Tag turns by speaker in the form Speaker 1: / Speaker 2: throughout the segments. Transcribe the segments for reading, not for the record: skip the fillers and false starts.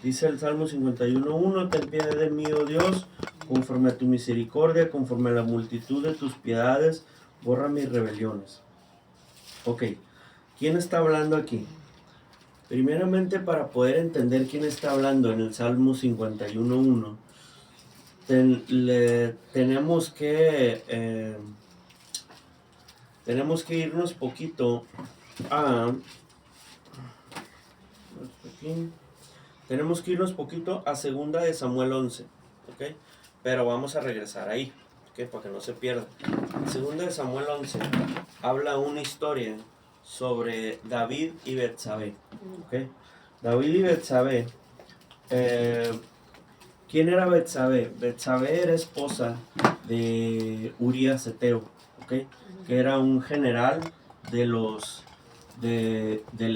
Speaker 1: Dice el Salmo 51:1, ten piedad de mí, oh Dios, conforme a tu misericordia, conforme a la multitud de tus piedades, borra mis rebeliones. Ok, ¿quién está hablando aquí? Primeramente, para poder entender quién está hablando en el Salmo 51:1, tenemos que irnos poquito a... Tenemos que irnos poquito a 2 de Samuel 11, ¿ok? Pero vamos a regresar ahí, ¿ok? Para que no se pierda. 2 de Samuel 11 habla una historia sobre David y Betsabé, ¿ok? David y Betsabé. ¿Quién era Betsabé? Betsabé era esposa de Urías Eteo, ¿ok? Que era un general del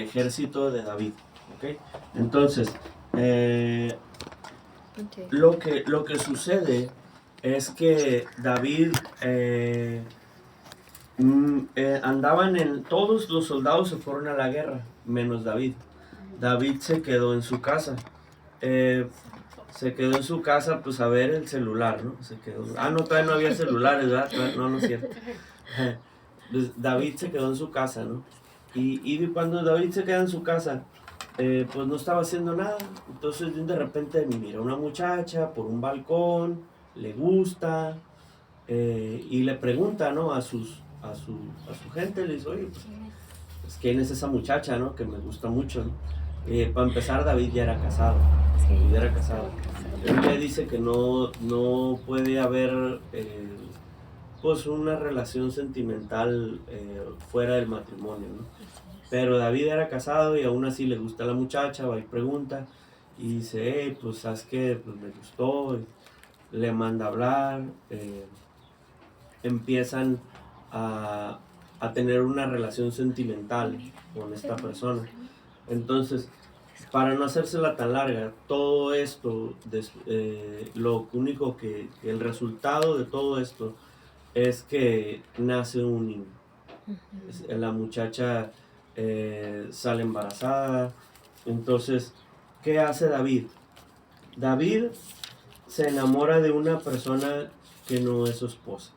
Speaker 1: ejército de David, ¿ok? Entonces, lo que sucede es que David todos los soldados se fueron a la guerra, menos David. David se quedó en su casa. Se quedó en su casa, pues a ver el celular, ¿no? No, todavía no había celulares, ¿verdad? No es cierto. Pues David se quedó en su casa, ¿no? Y cuando David se queda en su casa, pues no estaba haciendo nada. Entonces de repente mira una muchacha por un balcón, le gusta, y le pregunta, ¿no? A su gente, le dice, oye, pues ¿quién es esa muchacha, no? Que me gusta mucho, ¿no? Para empezar, David ya era casado. Sí, ya era casado. La Biblia dice que no puede haber pues una relación sentimental fuera del matrimonio, ¿no? Pero David era casado y aún así le gusta a la muchacha, va y pregunta y dice, pues ¿sabes qué? Pues me gustó, le manda a hablar, empiezan a tener una relación sentimental con esta persona. Entonces, para no hacérsela tan larga, todo esto, lo único que el resultado de todo esto es que nace un niño. La muchacha sale embarazada. Entonces, ¿qué hace David? David se enamora de una persona que no es su esposa.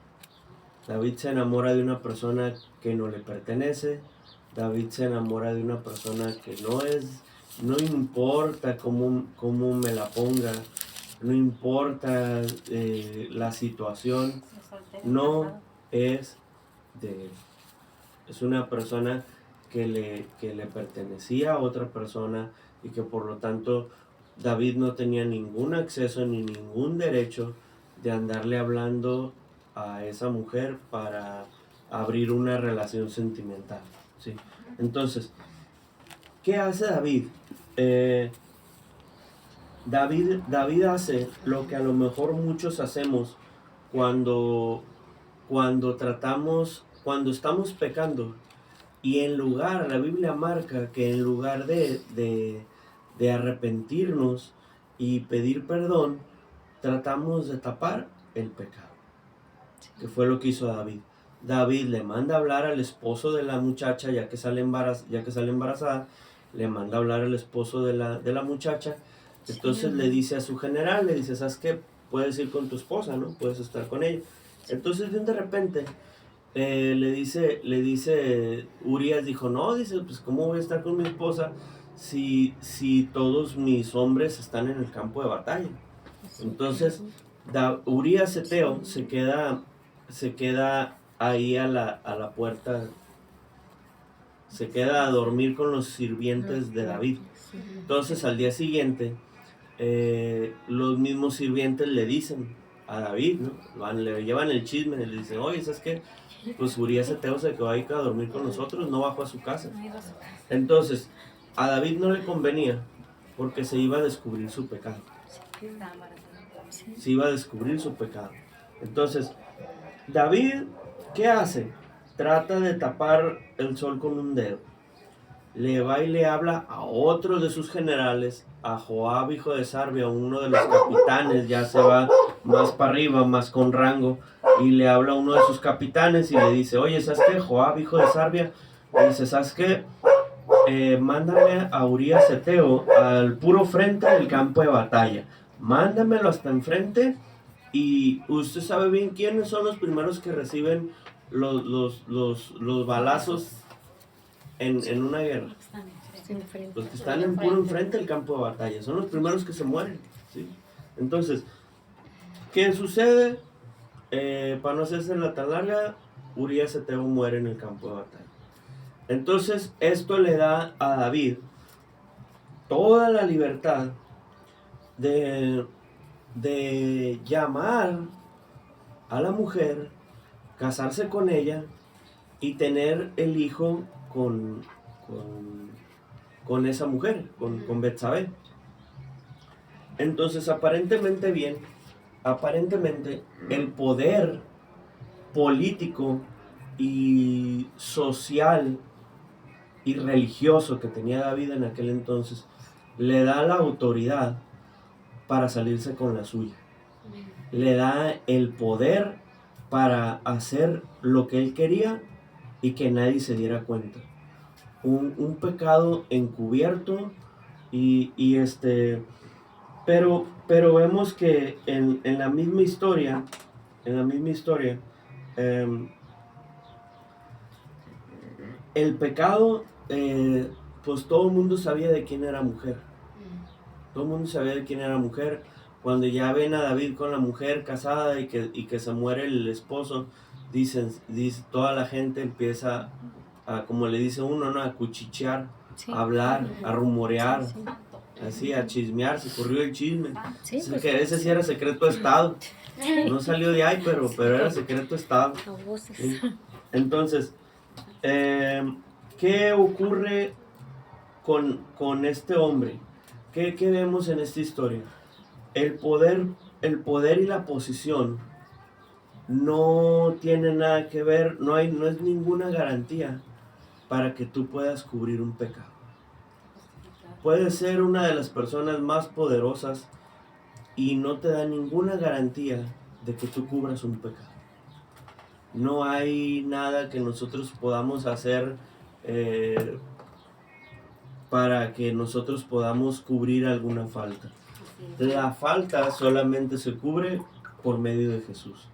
Speaker 1: David se enamora de una persona que no le pertenece. David se enamora de una persona que no importa cómo me la ponga, no importa la situación, no es de él. Es una persona que le pertenecía a otra persona y que por lo tanto David no tenía ningún acceso ni ningún derecho de andarle hablando a esa mujer para abrir una relación sentimental, ¿sí? Entonces, ¿qué hace David? David hace lo que a lo mejor muchos hacemos cuando estamos pecando, y la Biblia marca que en lugar de arrepentirnos y pedir perdón, tratamos de tapar el pecado, que fue lo que hizo David. David le manda a hablar al esposo de la muchacha, ya que sale embarazada, le manda a hablar al esposo de la muchacha. Entonces le dice a su general, le dice, ¿sabes qué? Puedes ir con tu esposa, ¿no? Puedes estar con ella. Entonces de repente le dice Urías, dijo, no, dice, pues ¿cómo voy a estar con mi esposa si todos mis hombres están en el campo de batalla? Entonces Urías Eteo se queda ahí a la puerta, se queda a dormir con los sirvientes de David. Entonces al día siguiente los mismos sirvientes le dicen a David, ¿no? Le llevan el chisme, le dicen, oye, ¿sabes qué? Pues Urías Eteo se quedó ahí a dormir con nosotros, no bajó a su casa. Entonces a David no le convenía porque se iba a descubrir su pecado. Se iba a descubrir su pecado. Entonces David, ¿qué hace? Trata de tapar el sol con un dedo. Le va y le habla a otro de sus generales, a Joab, hijo de Sarvia, uno de los capitanes, ya se va más para arriba, más con rango, y le habla a uno de sus capitanes y le dice, oye, ¿sabes qué? Joab, hijo de Sarvia, le dice, ¿sabes qué? mándame a Urías Eteo al puro frente del campo de batalla. Mándamelo hasta enfrente. Y usted sabe bien quiénes son los primeros que reciben los balazos en una guerra. Los que están en puro enfrente del campo de batalla. Son los primeros que se mueren, ¿sí? Entonces, ¿qué sucede? Para no hacerse la tan larga, Urías Eteo muere en el campo de batalla. Entonces, esto le da a David toda la libertad de llamar a la mujer, casarse con ella y tener el hijo con esa mujer, con Betsabé. Entonces, aparentemente el poder político y social y religioso que tenía David en aquel entonces le da la autoridad para salirse con la suya. Le da el poder para hacer lo que él quería y que nadie se diera cuenta. Un pecado encubierto pero vemos que en la misma historia, el pecado, pues todo el mundo sabía de quién era mujer. Todo el mundo sabía de quién era mujer. Cuando ya ven a David con la mujer casada y que se muere el esposo, dice, toda la gente empieza a, como le dice uno, ¿no? A cuchichear, sí, a hablar, a rumorear, sí, sí, así, a chismear, se corrió el chisme. Sí, pues, que ese sí era secreto de Estado. No salió de ahí, pero era secreto de Estado. ¿Sí? Entonces, ¿qué ocurre con este hombre? ¿Qué vemos en esta historia? El poder y la posición no tiene nada que ver, no es ninguna garantía para que tú puedas cubrir un pecado. Puedes ser una de las personas más poderosas y no te da ninguna garantía de que tú cubras un pecado. No hay nada que nosotros podamos hacer para que nosotros podamos cubrir alguna falta. La falta solamente se cubre por medio de Jesús.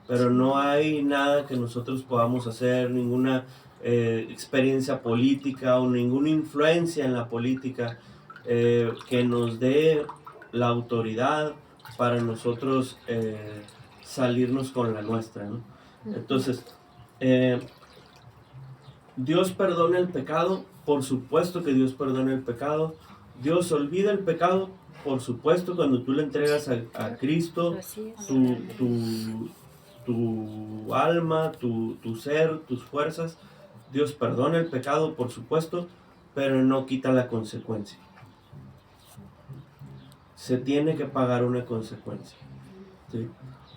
Speaker 1: Pero no hay nada que nosotros podamos hacer, ninguna experiencia política o ninguna influencia en la política que nos dé la autoridad para nosotros salirnos con la nuestra, ¿no? Entonces, Dios perdona el pecado, por supuesto que Dios perdona el pecado. Dios olvida el pecado, por supuesto, cuando tú le entregas a Cristo tu alma, tu ser, tus fuerzas. Dios perdona el pecado, por supuesto, pero no quita la consecuencia. Se tiene que pagar una consecuencia, ¿sí?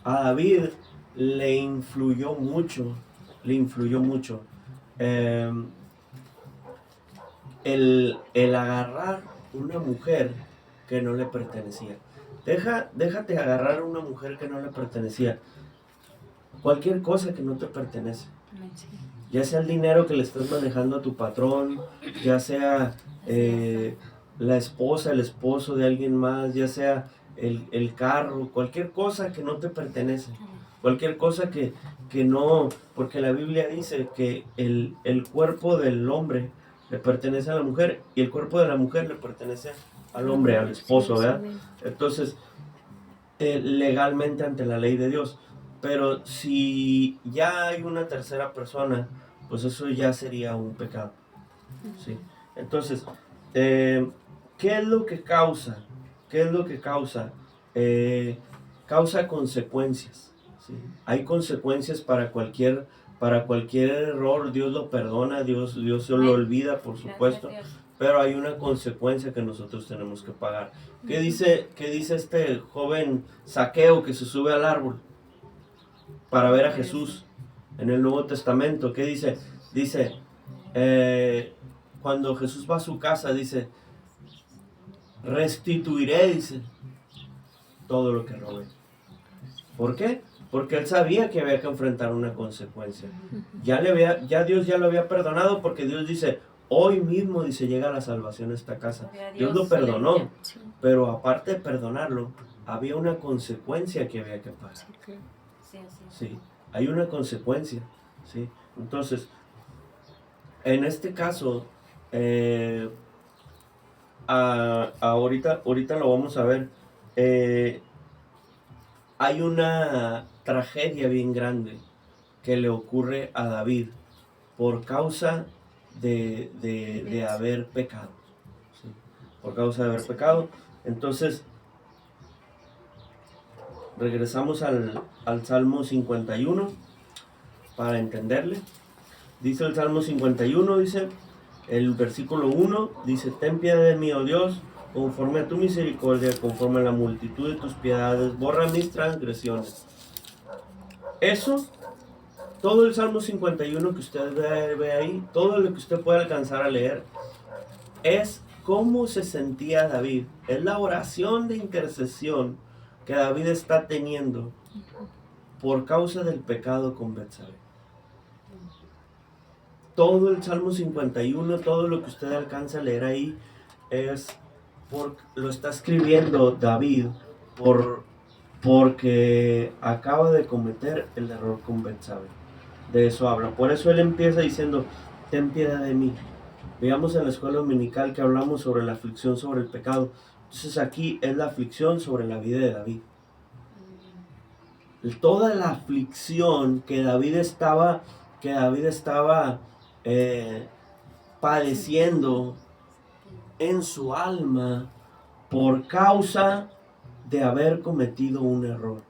Speaker 1: A David le influyó mucho el agarrar una mujer que no le pertenecía. Déjate agarrar una mujer que no le pertenecía. Cualquier cosa que no te pertenece. Ya sea el dinero que le estás manejando a tu patrón, ya sea la esposa, el esposo de alguien más, ya sea el carro, cualquier cosa que no te pertenece. Cualquier cosa que no, porque la Biblia dice que el cuerpo del hombre le pertenece a la mujer y el cuerpo de la mujer le pertenece al hombre, al esposo, ¿verdad? Entonces, legalmente ante la ley de Dios. Pero si ya hay una tercera persona, pues eso ya sería un pecado, ¿sí? Entonces, ¿qué es lo que causa? Causa consecuencias, ¿sí? Hay consecuencias para cualquier error. Dios lo perdona, Dios se lo olvida, por supuesto, pero hay una consecuencia que nosotros tenemos que pagar. ¿Qué dice este joven Zaqueo que se sube al árbol para ver a Jesús en el Nuevo Testamento? ¿Qué dice? Dice, cuando Jesús va a su casa, dice, restituiré, dice, todo lo que robé. ¿Por qué? Porque él sabía que había que enfrentar una consecuencia. Ya Dios ya lo había perdonado, porque Dios dice, hoy mismo, dice, llega la salvación a esta casa.
Speaker 2: Gloria a
Speaker 1: Dios
Speaker 2: Dios,
Speaker 1: lo perdonó,
Speaker 2: aleluya.
Speaker 3: Sí,
Speaker 1: pero aparte de perdonarlo, había una consecuencia que había que pagar.
Speaker 3: sí, claro.
Speaker 2: Sí, así es.
Speaker 1: ¿Sí? Hay una consecuencia, ¿sí? Entonces, en este caso, ahorita lo vamos a ver, hay una tragedia bien grande que le ocurre a David por causa de haber pecado, ¿sí? Por causa de haber pecado. Entonces, regresamos al Salmo 51 para entenderle. Dice el Salmo 51, dice, el versículo 1, dice, ten piedad de mí, oh Dios, conforme a tu misericordia, conforme a la multitud de tus piedades, borra mis transgresiones. Eso, todo el Salmo 51 que usted ve ahí, todo lo que usted puede alcanzar a leer, es cómo se sentía David. Es la oración de intercesión que David está teniendo por causa del pecado con Betsabé. Todo el Salmo 51, todo lo que usted alcanza a leer ahí, lo está escribiendo David porque acaba de cometer el error con Betsabé. De eso habla. Por eso él empieza diciendo, ten piedad de mí. Veamos en la escuela dominical que hablamos sobre la aflicción sobre el pecado. Entonces aquí es la aflicción sobre la vida de David. Toda la aflicción que David estaba padeciendo en su alma por causa de haber cometido un error.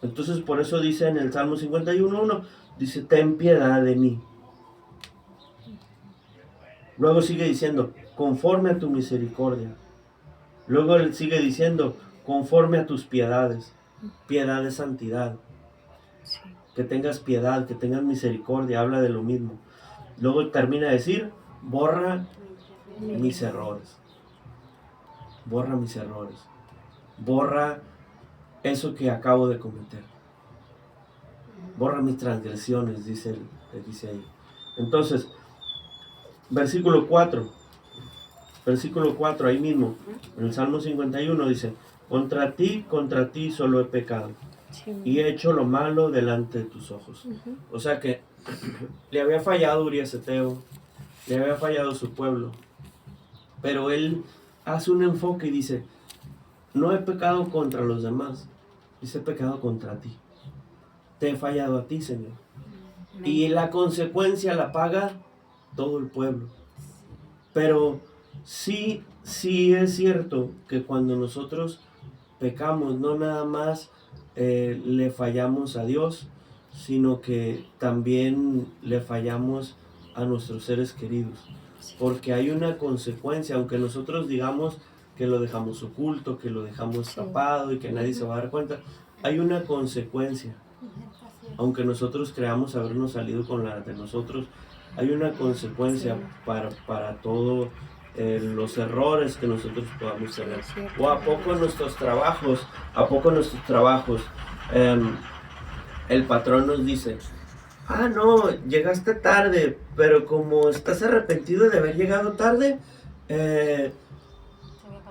Speaker 1: Entonces por eso dice en el Salmo 51:1, dice, ten piedad de mí. Luego sigue diciendo, conforme a tu misericordia. Luego él sigue diciendo, conforme a tus piedades. Piedad de santidad.
Speaker 3: Sí.
Speaker 1: Que tengas piedad, que tengas misericordia, habla de lo mismo. Luego termina de decir, borra mis errores. Borra mis errores. Borra eso que acabo de cometer. Borra mis transgresiones, dice ahí. Entonces, versículo 4, ahí mismo, en el Salmo 51 dice, contra ti solo he pecado
Speaker 3: Sí.
Speaker 1: y he hecho lo malo delante de tus ojos.
Speaker 3: Ujú.
Speaker 1: O sea que le había fallado Urías Eteo, le había fallado su pueblo, pero él hace un enfoque y dice, no he pecado contra los demás, dice, he pecado contra ti. Te he fallado a ti, Señor.
Speaker 2: Amén.
Speaker 1: Y la consecuencia la paga todo el pueblo. Pero sí es cierto que cuando nosotros pecamos, no nada más le fallamos a Dios, sino que también le fallamos a nuestros seres queridos. Porque hay una consecuencia, aunque nosotros digamos que lo dejamos oculto, que lo dejamos
Speaker 3: Sí.
Speaker 1: tapado y que nadie se va a dar cuenta, hay una consecuencia. Aunque nosotros creamos habernos salido con la de nosotros, hay una consecuencia
Speaker 3: Sí.
Speaker 1: para todos los errores que nosotros podamos tener.
Speaker 3: Sí, cierto.
Speaker 1: O a poco en nuestros trabajos, el patrón nos dice, no, llegaste tarde, pero como estás arrepentido de haber llegado tarde,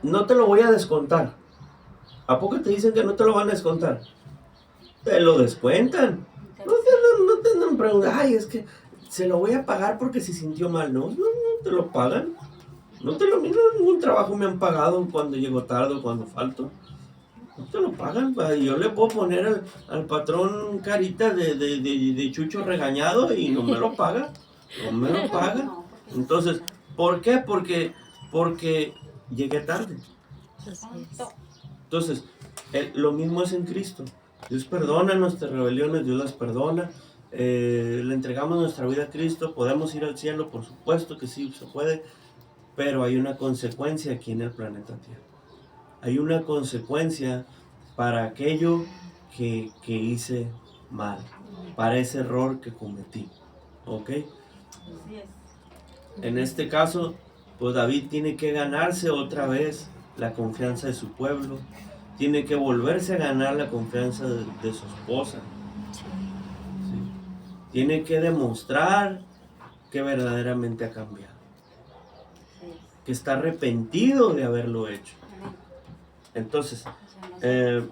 Speaker 1: no te lo voy a descontar. ¿A poco te dicen que no te lo van a descontar? Te lo descuentan. No te andan preguntando, es que se lo voy a pagar porque se sintió mal. No, te lo pagan. No te lo miran, ningún trabajo me han pagado cuando llego tarde o cuando falto. No te lo pagan. Yo le puedo poner al patrón carita de chucho regañado y no me lo paga. No me lo paga. Entonces, ¿por qué? Porque llegué tarde.
Speaker 3: Así es.
Speaker 1: Entonces, lo mismo es en Cristo. Dios perdona nuestras rebeliones, Dios las perdona. Le entregamos nuestra vida a Cristo, podemos ir al cielo, por supuesto que sí se puede, pero hay una consecuencia aquí en el planeta Tierra. Hay una consecuencia para aquello que hice mal, para ese error que cometí. ¿Ok?
Speaker 2: Así es.
Speaker 1: En este caso, pues David tiene que ganarse otra vez la confianza de su pueblo, tiene que volverse a ganar la confianza de su esposa.
Speaker 3: Sí.
Speaker 1: ¿Sí? Tiene que demostrar que verdaderamente ha cambiado,
Speaker 2: Sí es.
Speaker 1: que está arrepentido de haberlo hecho.
Speaker 2: Amén.
Speaker 1: Entonces,
Speaker 2: Eso no se-
Speaker 1: eh,
Speaker 2: eso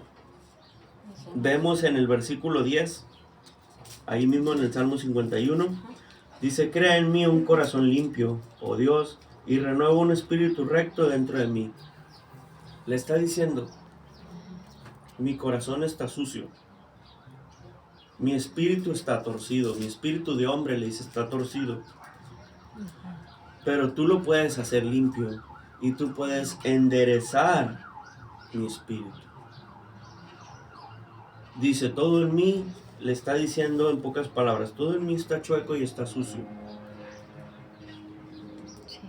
Speaker 2: no
Speaker 1: vemos en el versículo 10, ahí mismo en el Salmo 51, dice, crea en mí un corazón limpio, oh Dios, y renueva un espíritu recto dentro de mí. Le está diciendo, mi corazón está sucio, mi espíritu está torcido, mi espíritu de hombre, le dice, está torcido, pero tú lo puedes hacer limpio y tú puedes enderezar mi espíritu. Dice, todo en mí, le está diciendo en pocas palabras, todo en mí está chueco y está sucio.
Speaker 3: Sí.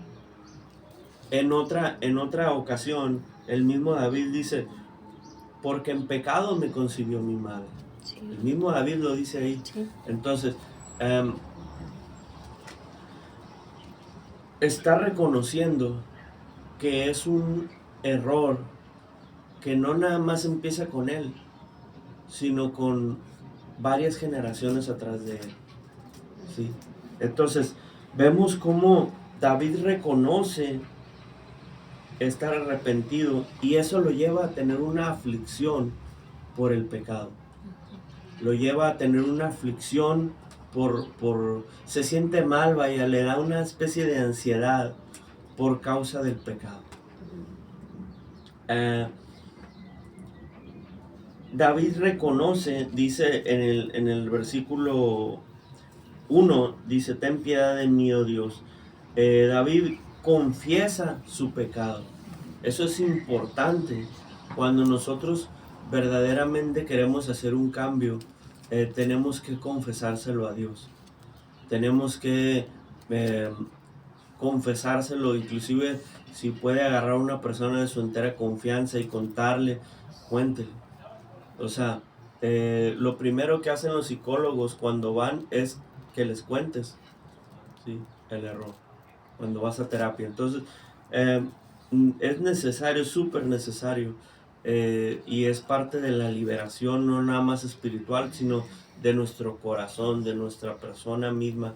Speaker 1: En otra ocasión, el mismo David dice, porque en pecado me concibió mi madre.
Speaker 3: Sí.
Speaker 1: El mismo David lo dice ahí.
Speaker 3: Sí.
Speaker 1: Entonces, está reconociendo que es un error que no nada más empieza con él, sino con varias generaciones atrás de él. ¿Sí? Entonces, vemos cómo David reconoce estar arrepentido y eso lo lleva a tener una aflicción por el pecado. Lo lleva a tener una aflicción se siente mal, vaya, le da una especie de ansiedad por causa del pecado. David reconoce, dice en el versículo 1, dice, ten piedad de mí, oh Dios. David confiesa su pecado. Eso es importante. Cuando nosotros verdaderamente queremos hacer un cambio, tenemos que confesárselo a Dios. Tenemos que confesárselo, inclusive si puede agarrar a una persona de su entera confianza y contarle, cuéntele. O sea, lo primero que hacen los psicólogos cuando van es que les cuentes, ¿sí?, el error, cuando vas a terapia. Entonces, es necesario, es súper necesario, y es parte de la liberación, no nada más espiritual, sino de nuestro corazón, de nuestra persona misma.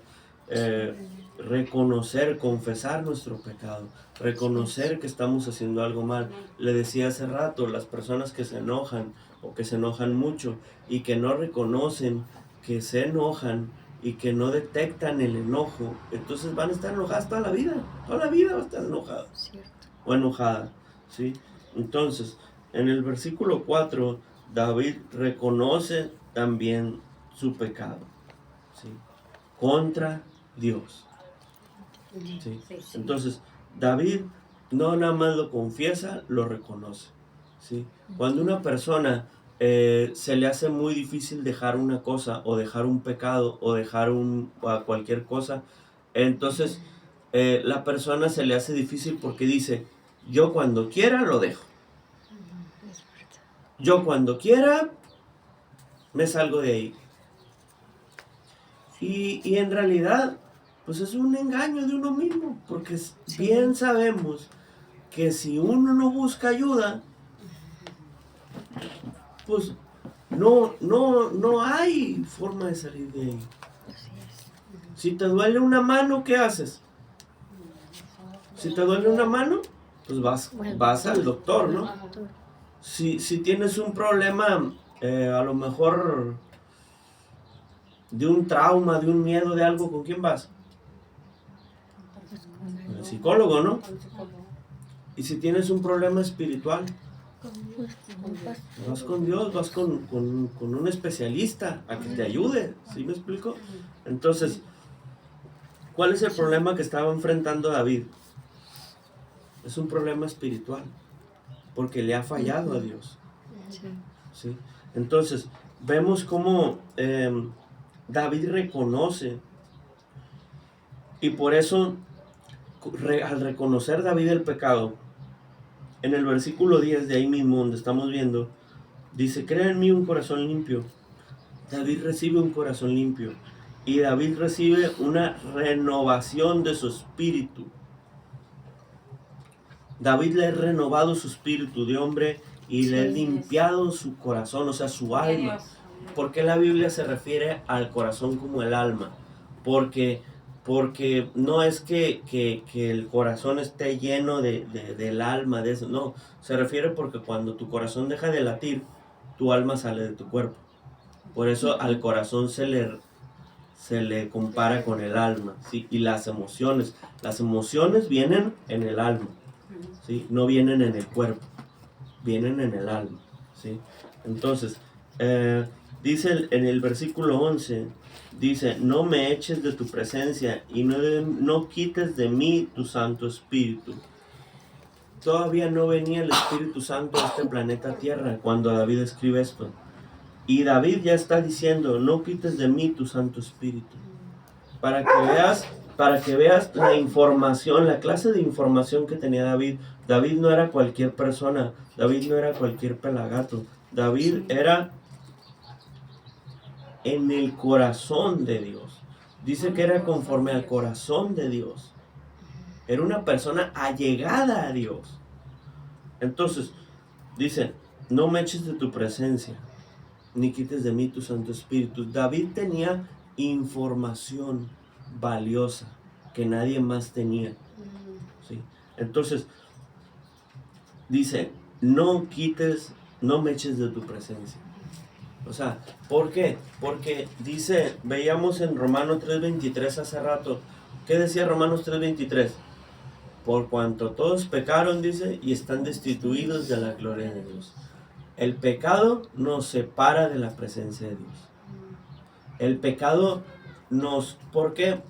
Speaker 1: Reconocer, confesar nuestro pecado, reconocer que estamos haciendo algo mal. Le decía hace rato, las personas que se enojan o que se enojan mucho y que no reconocen que se enojan y que no detectan el enojo, entonces van a estar enojadas toda la vida va a estar enojada o enojada, ¿sí? Entonces, en el versículo 4, David reconoce también su pecado, ¿sí?, contra Dios. ¿Sí? Entonces, David no nada más lo confiesa, lo reconoce, ¿sí? Cuando una persona se le hace muy difícil dejar una cosa, o dejar un pecado, o dejar cualquier cosa, entonces la persona se le hace difícil porque dice, yo cuando quiera lo dejo. Yo cuando quiera me salgo de ahí. Y en realidad, pues es un engaño de uno mismo, porque bien sabemos que si uno no busca ayuda, pues no hay forma de salir de ahí. Si te duele una mano, ¿qué haces? Si te duele una mano, pues vas al doctor, ¿no? Si tienes un problema, a lo mejor de un trauma, de un miedo, de algo, ¿con quién vas? Con el psicólogo, ¿no? Y si tienes un problema espiritual, vas con Dios, vas con un especialista a que te ayude, ¿sí me explico? Entonces, ¿cuál es el problema que estaba enfrentando David? Es un problema espiritual, porque le ha fallado a Dios, ¿sí? Entonces, vemos cómo David reconoce, y por eso, al reconocer David el pecado, en el versículo 10 de ahí mismo donde estamos viendo, dice, crea en mí un corazón limpio. David recibe un corazón limpio, y David recibe una renovación de su espíritu. David le ha renovado su espíritu de hombre y le ha limpiado su corazón, o sea, su alma. ¿Por qué la Biblia se refiere al corazón como el alma? Porque porque no es que el corazón esté lleno del alma, de eso, no, se refiere porque cuando tu corazón deja de latir, tu alma sale de tu cuerpo. Por eso al corazón se le compara con el alma, ¿sí? Y las emociones vienen en el alma, ¿sí? No vienen en el cuerpo, vienen en el alma, ¿sí? Entonces, dice en el versículo 11, dice, no me eches de tu presencia y no quites de mí tu Santo Espíritu. Todavía no venía el Espíritu Santo a este planeta Tierra cuando David escribe esto. Y David ya está diciendo, no quites de mí tu Santo Espíritu. Para que veas la información, la clase de información que tenía David. David no era cualquier persona, David no era cualquier pelagato. David era en el corazón de Dios. Dice que era conforme al corazón de Dios. Era una persona allegada a Dios. Entonces, dice, no me eches de tu presencia, ni quites de mí tu Santo Espíritu. David tenía información valiosa que nadie más tenía, ¿sí? Entonces, dice, no me eches de tu presencia. O sea, ¿por qué? Porque dice, veíamos en Romanos 3:23 hace rato. ¿Qué decía Romanos 3:23? Por cuanto todos pecaron, dice, y están destituidos de la gloria de Dios. El pecado nos separa de la presencia de Dios. El pecado ¿por qué?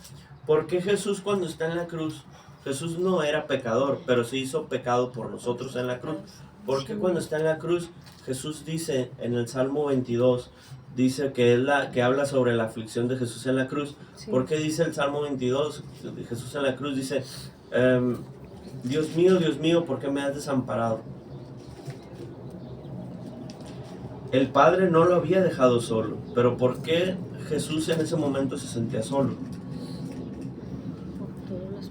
Speaker 1: Porque Jesús cuando está en la cruz, Jesús no era pecador, pero se hizo pecado por nosotros en la cruz. Porque cuando está en la cruz, Jesús dice en el Salmo 22, dice que habla sobre la aflicción de Jesús en la cruz.
Speaker 3: Sí.
Speaker 1: ¿Por qué dice el Salmo 22 de Jesús en la cruz? Dice, Dios mío, ¿por qué me has desamparado? El Padre no lo había dejado solo, pero ¿por qué Jesús en ese momento se sentía solo?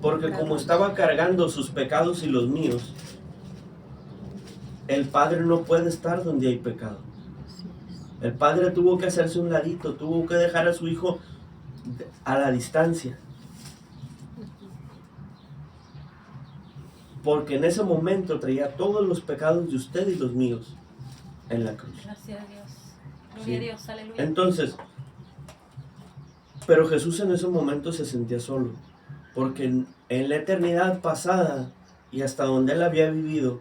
Speaker 1: Porque como estaba cargando sus pecados y los míos, el Padre no puede estar donde hay pecado. El Padre tuvo que hacerse un ladito, tuvo que dejar a su Hijo a la distancia. Porque en ese momento traía todos los pecados de usted y los míos en la cruz.
Speaker 2: Gracias a Dios. Gloria
Speaker 1: Sí.
Speaker 2: a Dios, aleluya.
Speaker 1: Entonces, pero Jesús en ese momento se sentía solo, porque en la eternidad pasada y hasta donde él había vivido,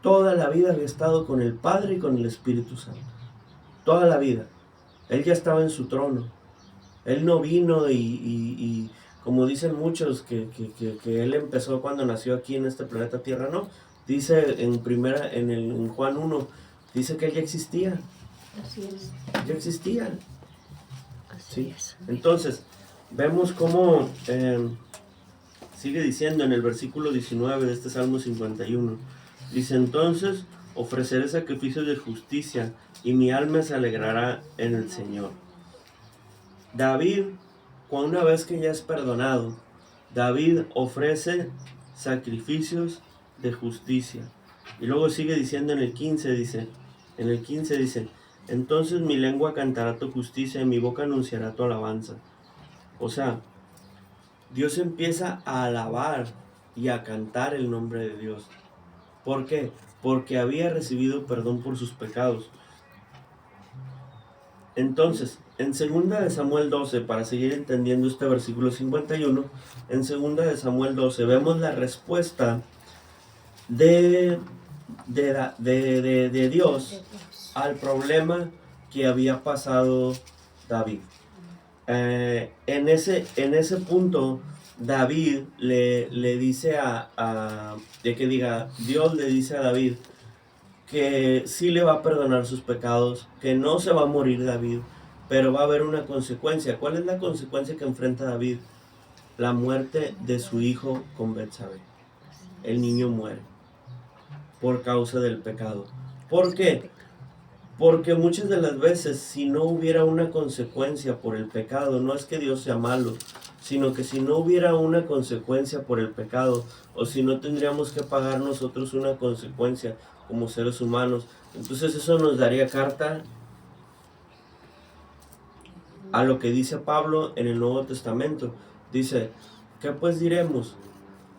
Speaker 1: toda la vida había estado con el Padre y con el Espíritu Santo. Toda la vida. Él ya estaba en su trono. Él no vino y como dicen muchos, que él empezó cuando nació aquí en este planeta Tierra, no. Dice en Juan 1, dice que él ya existía.
Speaker 3: Así es.
Speaker 1: Ya existía.
Speaker 3: Así
Speaker 1: ¿Sí?
Speaker 3: es.
Speaker 1: Entonces, vemos cómo sigue diciendo en el versículo 19 de este Salmo 51. Dice, entonces ofreceré sacrificios de justicia y mi alma se alegrará en el Señor. David, una vez que ya es perdonado, David ofrece sacrificios de justicia. Y luego sigue diciendo en el 15, dice, entonces mi lengua cantará tu justicia y mi boca anunciará tu alabanza. O sea, Dios empieza a alabar y a cantar el nombre de Dios. ¿Por qué? Porque había recibido perdón por sus pecados. Entonces, en 2 de Samuel 12, para seguir entendiendo este versículo 51, en 2 de Samuel 12 vemos la respuesta de Dios al problema que había pasado David. En ese punto, David le dice Dios le dice a David que sí le va a perdonar sus pecados, que no se va a morir David, pero va a haber una consecuencia. ¿Cuál es la consecuencia que enfrenta David? La muerte de su hijo con Betsabé. El niño muere por causa del pecado. ¿Por qué? Porque muchas de las veces, si no hubiera una consecuencia por el pecado, no es que Dios sea malo, sino que si no hubiera una consecuencia por el pecado, o si no tendríamos que pagar nosotros una consecuencia como seres humanos, entonces eso nos daría carta a lo que dice Pablo en el Nuevo Testamento, Dice, ¿qué pues diremos?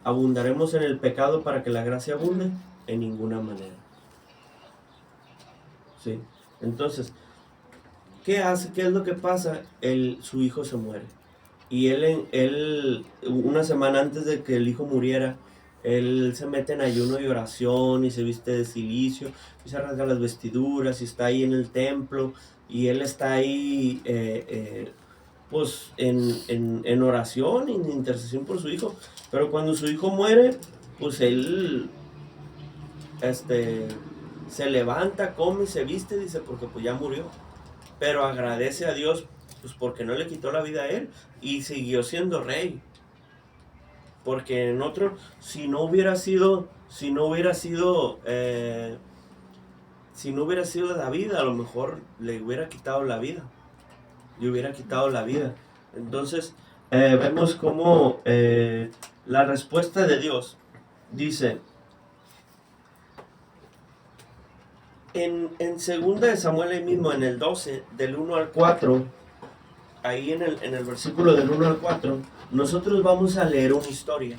Speaker 1: ¿Abundaremos en el pecado para que la gracia abunde? En ninguna manera. ¿Sí? Entonces, ¿qué hace? ¿Qué es lo que pasa? Su hijo se muere. Y él, una semana antes de que el hijo muriera, él se mete en ayuno y oración y se viste de cilicio y se rasga las vestiduras y está ahí en el templo y él está ahí pues en oración, en intercesión por su hijo. Pero cuando su hijo muere, pues él se levanta, come, se viste, dice, porque pues ya murió. Pero agradece a Dios pues porque no le quitó la vida a él y siguió siendo rey. Porque en otro, si no hubiera sido David, a lo mejor le hubiera quitado la vida. Le hubiera quitado la vida. Entonces, vemos cómo la respuesta de Dios dice en 2 de Samuel ahí mismo, en el 12, del 1 al 4, ahí en el versículo del 1 al 4, nosotros vamos a leer una historia.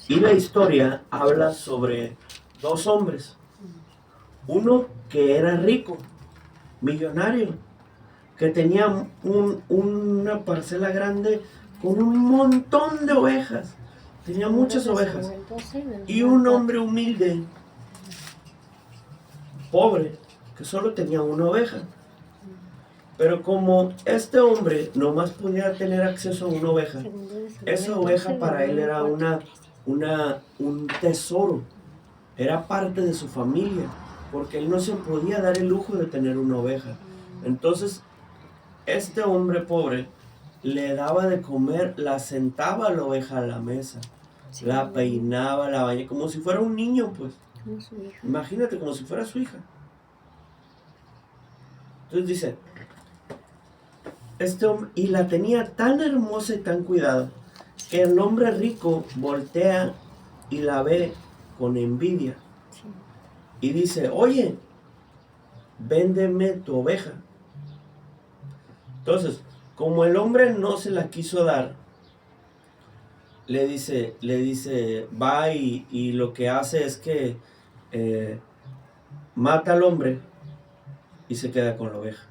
Speaker 1: Y la historia habla sobre dos hombres. Uno que era rico, millonario, que tenía una parcela grande con un montón de ovejas. Tenía muchas ovejas. Y un hombre humilde, pobre, que solo tenía una oveja. Pero como este hombre nomás podía tener acceso a una oveja, esa oveja para él era un tesoro, era parte de su familia, porque él no se podía dar el lujo de tener una oveja. Entonces, este hombre pobre le daba de comer, la sentaba a la oveja a la mesa, la peinaba, la bañaba, como si fuera un niño, pues. Imagínate, como si fuera su hija. Entonces dice, este hombre, y la tenía tan hermosa y tan cuidada, que el hombre rico voltea y la ve con envidia. Y dice, oye, véndeme tu oveja. Entonces, como el hombre no se la quiso dar, le dice, va y lo que hace es que mata al hombre y se queda con la oveja.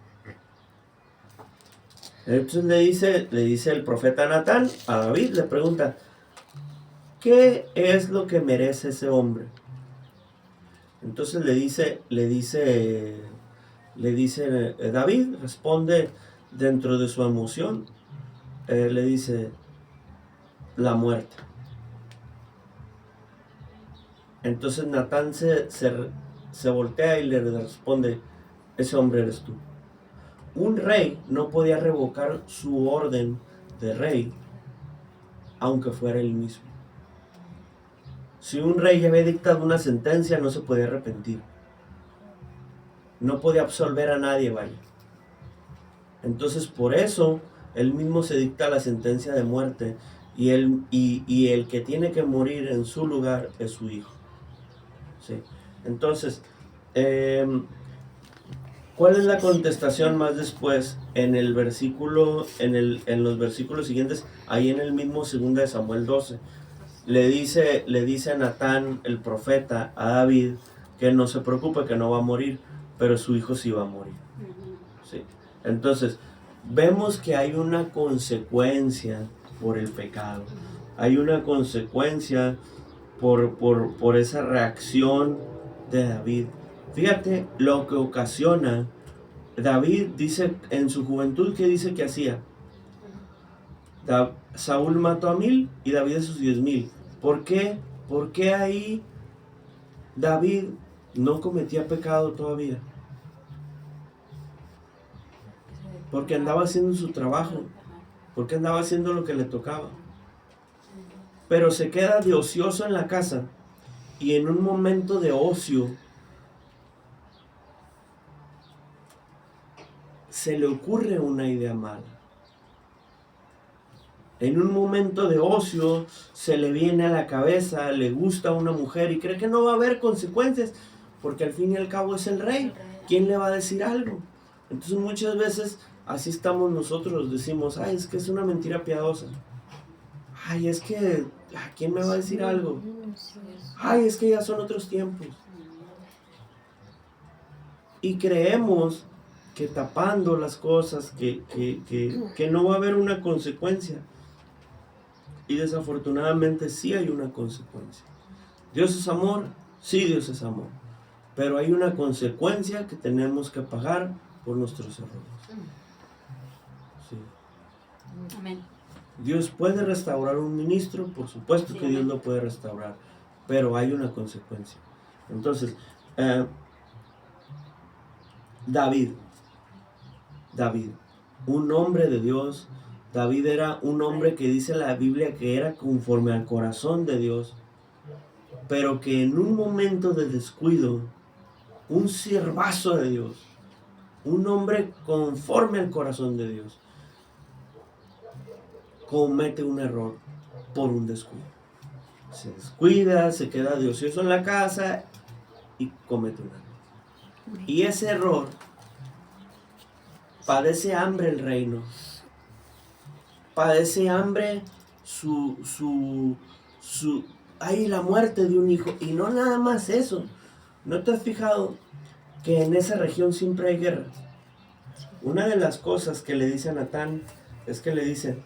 Speaker 1: Entonces le dice el profeta Natán a David, le pregunta, ¿qué es lo que merece ese hombre? Entonces le dice David, responde dentro de su emoción, le dice, la muerte. Entonces Natán se voltea y le responde, ese hombre eres tú. Un rey no podía revocar su orden de rey, aunque fuera él mismo. Si un rey ya había dictado una sentencia, no se podía arrepentir. No podía absolver a nadie, vaya. Entonces, por eso, él mismo se dicta la sentencia de muerte y el que tiene que morir en su lugar es su hijo. ¿Sí? Entonces, ¿cuál es la contestación más después? En los versículos siguientes, ahí en el mismo 2 de Samuel 12. Le dice a Natán, el profeta, a David, que no se preocupe, que no va a morir, pero su hijo sí va a morir. ¿Sí? Entonces, vemos que hay una consecuencia por el pecado. Hay una consecuencia por esa reacción de David. Fíjate lo que ocasiona. David dice en su juventud, ¿qué dice que hacía? Saúl mató a 1000 y David a sus 10,000. ¿Por qué? ¿Por qué ahí David no cometía pecado todavía? Porque andaba haciendo su trabajo, porque andaba haciendo lo que le tocaba. Pero se queda de ocioso en la casa y en un momento de ocio se le ocurre una idea mala. En un momento de ocio se le viene a la cabeza, le gusta a una mujer y cree que no va a haber consecuencias, porque al fin y al cabo es el rey. ¿Quién le va a decir algo? Entonces muchas veces así estamos nosotros, decimos, ay, es que es una mentira piadosa. Ay, es que, ¿quién me va a decir algo?
Speaker 3: Así es.
Speaker 1: Ay, es que ya son otros tiempos. Y creemos que tapando las cosas, que no va a haber una consecuencia. Y desafortunadamente sí hay una consecuencia. Dios es amor, sí, Dios es amor. Pero hay una consecuencia que tenemos que pagar por nuestros errores. Sí.
Speaker 2: Amén.
Speaker 1: Dios puede restaurar un ministro, por supuesto
Speaker 2: Sí,
Speaker 1: que Dios
Speaker 2: amén.
Speaker 1: lo puede restaurar, pero hay una consecuencia. Entonces, David, un hombre de Dios. David era un hombre que dice la Biblia que era conforme al corazón de Dios, pero que en un momento de descuido, un siervazo de Dios, un hombre conforme al corazón de Dios, comete un error por un descuido. Se descuida, se queda de ocioso en la casa y comete un error. Y ese error padece hambre el reino. Padece hambre hay la muerte de un hijo. Y no nada más eso. ¿No te has fijado que en esa región siempre hay guerra? Una de las cosas que le dice a Natán es que le dice: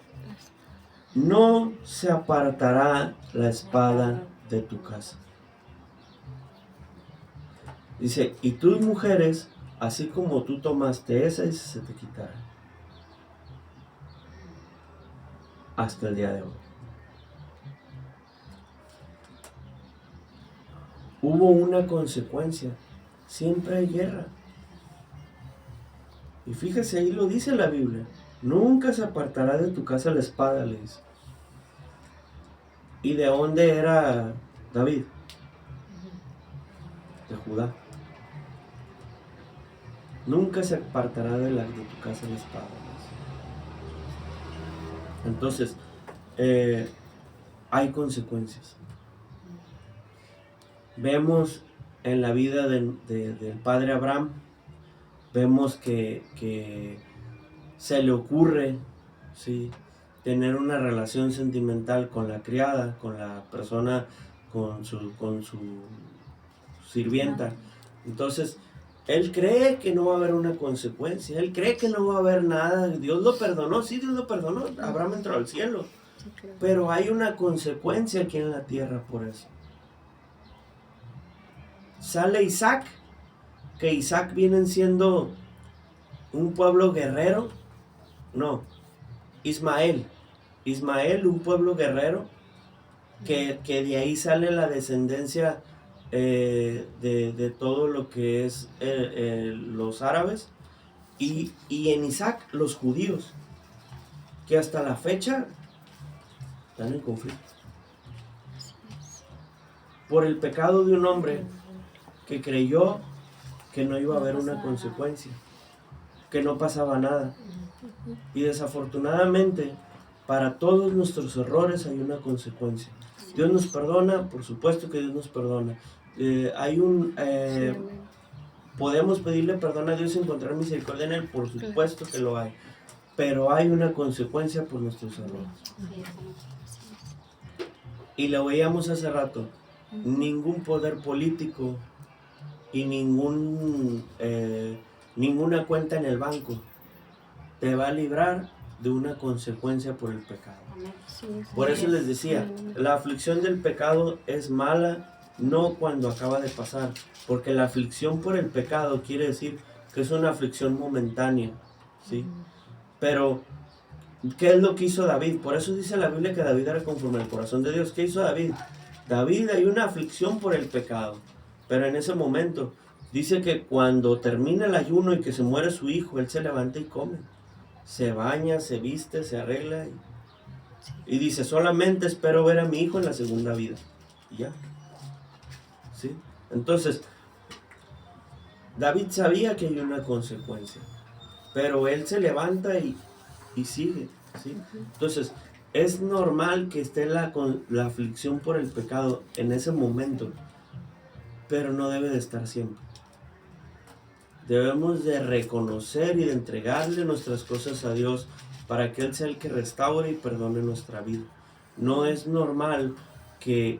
Speaker 1: no se apartará la espada de tu casa. Dice, y tus mujeres, así como tú tomaste esa, y se te quitará. Hasta el día de hoy. Hubo una consecuencia. Siempre hay guerra. Y fíjese, ahí lo dice la Biblia. Nunca se apartará de tu casa la espada, le dice. ¿Y de dónde era David? De Judá. Nunca se apartará de tu casa la espada. Entonces, hay consecuencias. Vemos en la vida del padre Abraham, vemos que se le ocurre, ¿sí?, tener una relación sentimental con la criada, con la persona, con su sirvienta. Entonces, él cree que no va a haber una consecuencia, él cree que no va a haber nada. Dios lo perdonó, sí, Dios lo perdonó, Abraham entró al cielo, pero hay una consecuencia aquí en la tierra por eso. Sale Isaac, que Isaac vienen siendo un pueblo guerrero. No, Ismael, un pueblo guerrero, que de ahí sale la descendencia de todo lo que es los árabes, y en Isaac los judíos, que hasta la fecha están en conflicto por el pecado de un hombre que creyó que no iba a haber una consecuencia, que no pasaba nada. Y desafortunadamente, para todos nuestros errores hay una consecuencia. Dios nos perdona, por supuesto que Dios nos perdona. Podemos pedirle perdón a Dios y encontrar misericordia en Él, por supuesto que lo hay. Pero hay una consecuencia por nuestros errores. Y lo veíamos hace rato. Ningún poder político y ninguna cuenta en el banco te va a librar de una consecuencia por el pecado. Por eso les decía, la aflicción del pecado es mala, no cuando acaba de pasar, porque la aflicción por el pecado quiere decir que es una aflicción momentánea, ¿sí? Pero, ¿qué es lo que hizo David? Por eso dice la Biblia que David era conforme al corazón de Dios. ¿Qué hizo David? David, hay una aflicción por el pecado, pero en ese momento dice que cuando termina el ayuno y que se muere su hijo, él se levanta y come. Se baña, se viste, se arregla y dice, solamente espero ver a mi hijo en la segunda vida. Y ya. ¿Sí? Entonces, David sabía que hay una consecuencia, pero él se levanta y sigue. ¿Sí? Entonces, es normal que esté la aflicción por el pecado en ese momento, pero no debe de estar siempre. Debemos de reconocer y de entregarle nuestras cosas a Dios para que Él sea el que restaure y perdone nuestra vida. No es normal que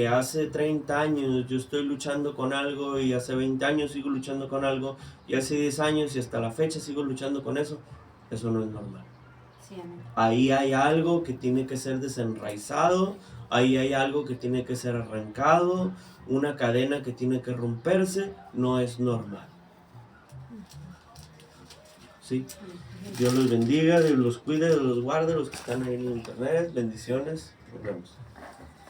Speaker 1: hace 30 años yo estoy luchando con algo y hace 20 años sigo luchando con algo y hace 10 años y hasta la fecha sigo luchando con eso. Eso no es normal.
Speaker 2: Sí, amén.
Speaker 1: Ahí hay algo que tiene que ser desenraizado, ahí hay algo que tiene que ser arrancado, una cadena que tiene que romperse, no es normal. ¿Sí? Dios los bendiga, Dios los cuide, Dios los guarde, los que están ahí en internet, bendiciones, nos vemos.